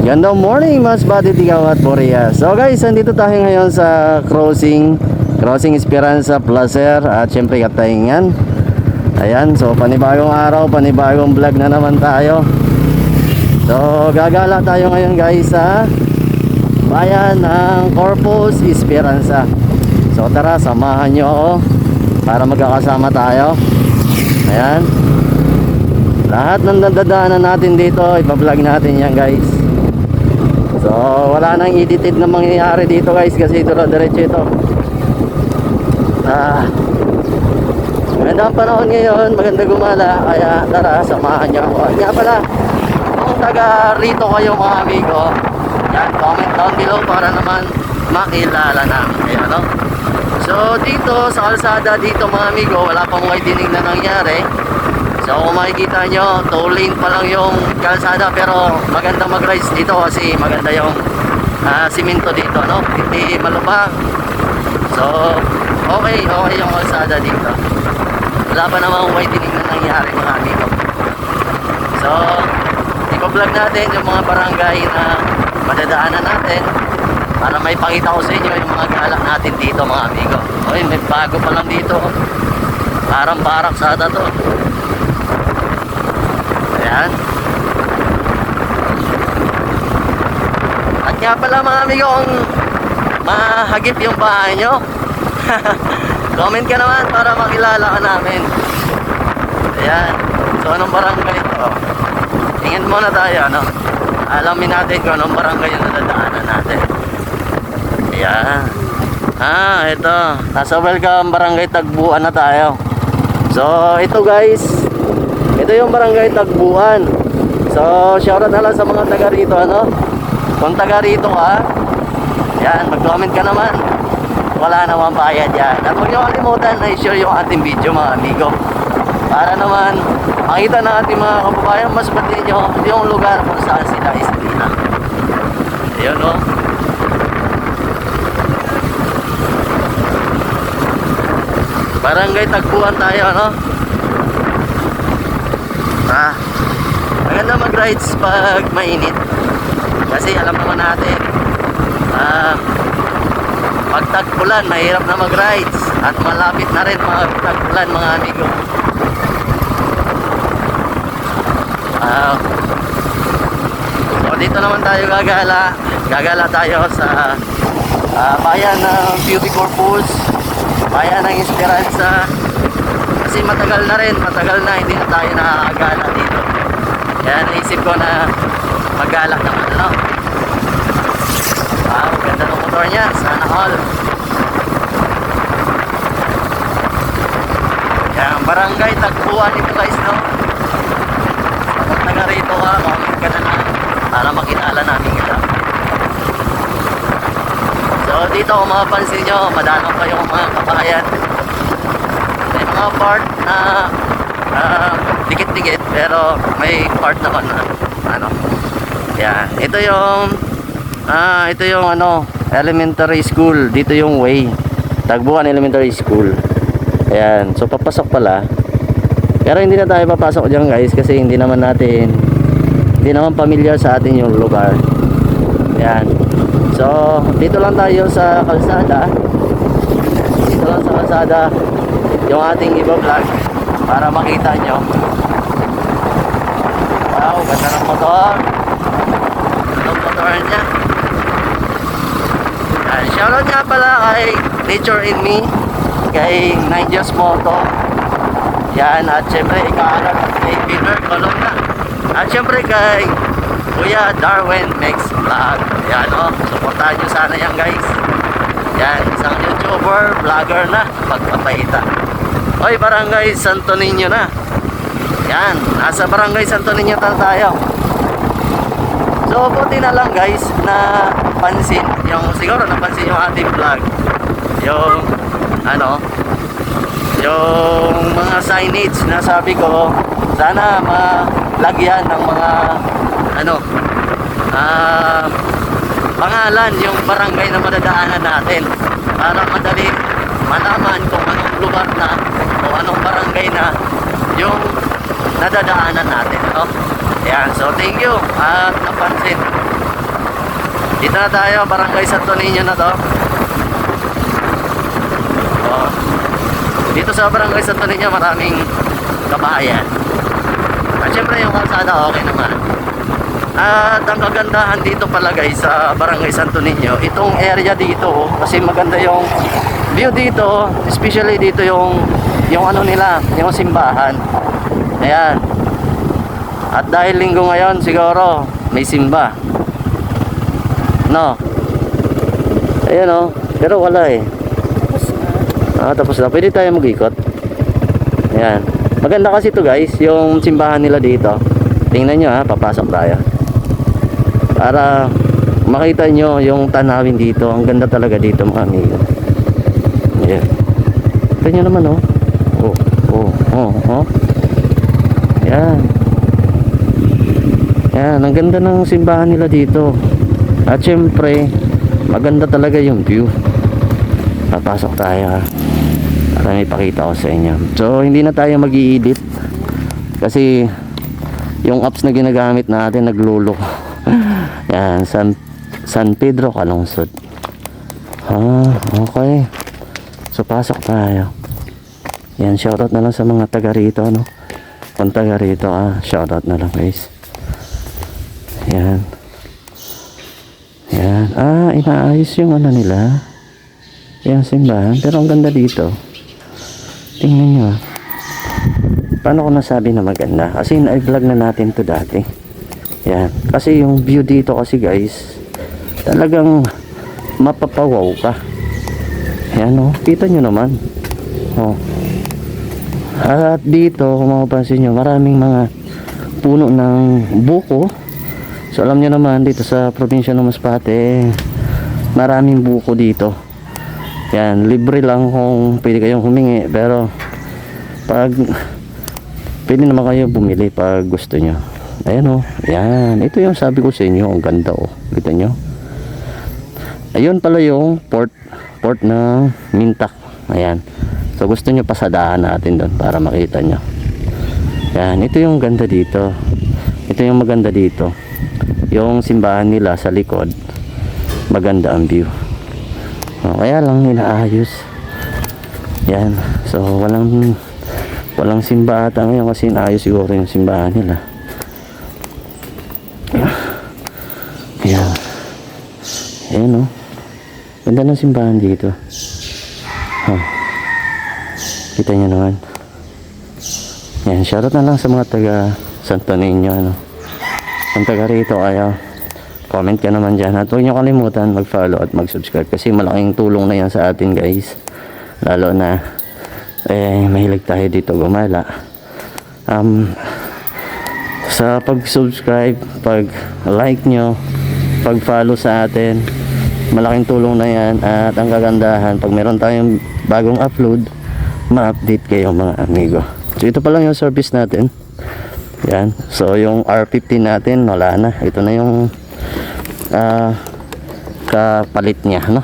Gandang morning, mas bati Tigaw at Borea. So guys, nandito tayo ngayon sa Crossing Esperanza Placer at syempre Katayngan. Ayan, so panibagong araw, panibagong vlog na naman tayo. So gagala tayo ngayon guys sa bayan ng Corpus Esperanza. So tara, samahan nyo ako para magkakasama tayo. Ayan, lahat ng dadaanan natin dito ipa-vlog natin yan guys. So wala nang edited na mangyayari dito guys, kasi ito na diretso ito. Maganda ang panahon ngayon, maganda gumala, kaya tara, samahan nyo ako. Kaya pala, kung taga rito kayo mga amigo, yan, comment down below para naman makilala namin kayo, no? So dito sa kalsada dito mga amigo, wala pang widening na nangyari. So kung makikita nyo, 2 lane pa lang yung kalsada, pero maganda mag-rides dito kasi maganda yung simento dito, no? Hindi malubang. So okay yung kalsada dito. Wala pa namang widening na nangyari mga amigo. So ipa-vlog natin yung mga barangay na madadaanan natin para may pakita ko sa inyo yung mga galak natin dito mga amigo. Oy, may bago pa lang dito, parang barak sada to. Ayan. At nga pala mga amigo, kung mahagip yung bahay nyo, comment ka naman para makilala ka namin. Ayan. So anong barangay ito? Tingin muna tayo, ano? Alamin natin kung anong barangay yung nadadaanan natin. Ayan. Ito, nasa welcome barangay Tagbuan na tayo. So ito guys, ito yung barangay Tagbuan. So shoutout na lang sa mga taga rito, ano? Kung taga rito ka, yan, mag-comment ka naman. Wala namang bayad yan. At huwag nyo kalimutan na i-share yung ating video mga amigo, para naman makita na ating mga kababayan mas pati nyo yung lugar kung saan sila isalina. Ayun, no? Barangay Tagbuan tayo, no? Maganda mag-rides pag mainit, kasi alam naman natin pag tag-ulan mahirap na mag-rides, at malapit na rin mga tag-ulan mga amigo. So dito naman tayo gagala tayo sa bayan ng Beauty Corpus, bayan ng Esperanza, kasi matagal na hindi na tayo nakakagala dito. Kaya naisip ko na maggalak naman, ano? Ganda ng motor niya, sana all. Yan, barangay Tagbuan ito guys, no? Kapag taga rito ka, comment ka na para makilala namin kita. So dito kung mapapansin nyo, madalaw pa yung mga kabayan. May mga part na dikit-dikit, pero may part naman na ano. Yan, ito yung ano, elementary school. Dito yung way, Tagbuan Elementary School. Ayan, so papasok pala, pero hindi na tayo papasok dyan guys, kasi hindi naman familiar sa atin yung lugar. Ayan, so dito lang tayo sa kalsada, yung ating iba-vlog para makita nyo. Wow, ganda ng motor. Anong motor niya? Shoutout nga pala kay Nature in Me, kay Ninjas Moto. Yan, at syempre ikaalat kay Peter Colonna, at syempre kay Kuya Darwin Makes Vlog. Yan, o, supportahan nyo sana yan guys. Yan, isang YouTuber, vlogger na pagpapahita. Oy, barangay Santo Niño na. Yan, nasa barangay Santo Niño tayo. So buti na lang guys na siguro napansin yung ating vlog, yung ano, yung mga signage na sabi ko sana malagyan ng mga ano, pangalan yung barangay na madadaanan natin, para madali malaman kung anong lugar na o anong barangay na yung nadadaanan natin, no? Ayan, so thank you at napansin. Dito na tayo, Barangay Santo Niño na to. Oh. Dito sa Barangay Santo Niño, maraming kabahayan. At syempre yung kalsada okay naman. At ang kagandahan dito pala guys sa Barangay Santo Niño, itong area dito kasi maganda yung view dito, especially dito yung ano nila, yung simbahan. Ayan. At dahil linggo ngayon siguro may simba. No. Ayan o, pero wala eh. Tapos na. Pwede tayo mag-ikot. Ayan. Maganda kasi ito guys, yung simbahan nila dito. Tingnan nyo ha, papasok tayo. Para makita nyo yung tanawin dito. Ang ganda talaga dito mga amigo. Ayan. Tingnan nyo naman oh. Ayan. Ayan, ang ganda ng simbahan nila dito. At syempre, maganda talaga yung view. Papasok tayo ha. Para may pakita ko sa inyo. So hindi na tayo mag-i-edit kasi yung apps na ginagamit natin naglulo. Yan, San Pedro Calungsod. Okay. So pasok tayo. Yan, shoutout na lang sa mga taga rito, no? Kung taga rito, shoutout na lang guys. Yan. Yan. Inaayos yung ano nila. Yan, simbahan. Pero ang ganda dito. Tingnan nyo. Paano ko nasabi na maganda? Kasi na-vlog na natin to dati. Yan. Kasi yung view dito kasi guys, talagang mapapawaw ka. Yan o. Kita nyo naman. O. At dito, kung mapapansin nyo, maraming mga puno ng buko. So alam nyo naman, dito sa probinsya ng Masbate, maraming buko dito. Yan, libre lang kung pwede kayong humingi, pero pag pwede naman kayo bumili pag gusto nyo. Ayan o, yan, ito yung sabi ko sa inyo, ang ganda o, kita nyo. Ayun pala yung port ng Mintak. Ayan, so gusto nyo pasadahan natin doon para makita nyo. Yan, ito yung ganda dito. Ito yung maganda dito. Yung simbahan nila sa likod, maganda ang view. Kaya lang inaayos. Yan. So walang simba ata ngayon kasi inaayos siguro yung simbahan nila. Yan. Ayan o. Ganda ng simbahan dito. Kita nyo naman. Yan. Shoutout na lang sa mga taga Santo Niño. Ano. Kung taga rito ayaw, comment ka naman dyan. At huwag nyo kalimutan mag-follow at mag-subscribe kasi malaking tulong na yan sa atin guys. Lalo na mahilig tayo dito gumala. Sa pag-subscribe, pag-like nyo, pag-follow sa atin, malaking tulong na yan. At ang kagandahan, pag meron tayong bagong upload, ma-update kayo mga amigo. So ito pa lang yung service natin. Yan. So yung R50 natin wala na. Ito na yung kapalit niya, no?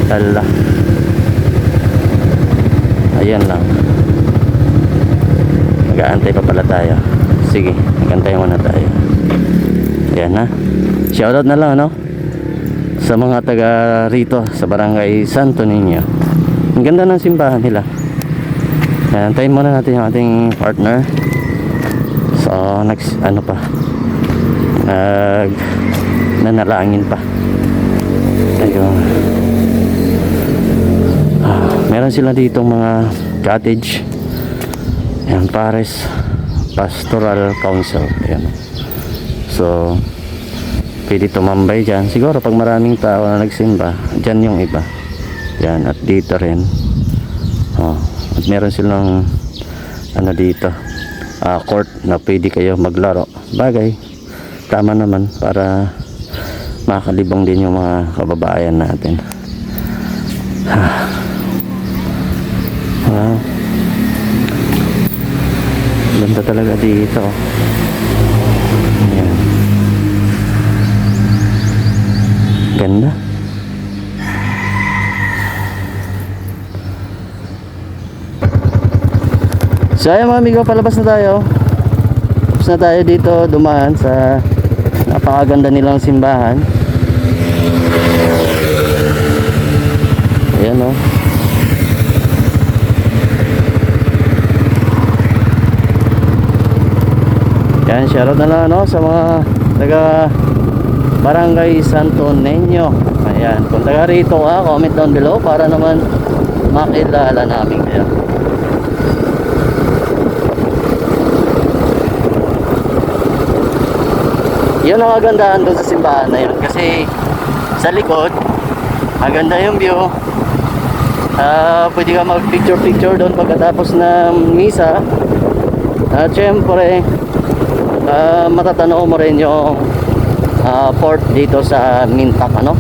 Tala. Ayan lang. Mag-aantay pa pala tayo. Sige, mag-aantay muna tayo. Ayan ha. Shoutout na lang, no? Sa mga taga rito sa Barangay Santo Niño. Ang ganda ng simbahan nila. Ayan, antayin muna natin yung ating partner. So, ano pa? Nanalangin pa. Ayun. Meron sila dito mga cottage. Ayan, Pares Pastoral Council. Ayan. So, pwede tumambay dyan. Siguro pag maraming tao na nagsimba, dyan yung iba. Yan, at dito rin. At meron silang ano dito, court na pwede kayo maglaro. Bagay, tama naman para makalibang din yung mga kababayan natin. Wow, ganda talaga dito. Ayan. Ganda. So ayun mga amigo, palabas na tayo. Tapos na tayo dito dumaan sa napakaganda nilang simbahan. Ayan o. Yan, shoutout na lang ano, sa mga taga Barangay Santo Niño. Ayan, kung taga rito ka, comment down below para naman makilala namin kayo. Yun ang kagandahan doon sa simbahan na yun, kasi sa likod maganda yung view. Pwede ka mag picture doon pagkatapos ng misa. At syempre matatanaw mo rin yung port dito sa Mintak, ano.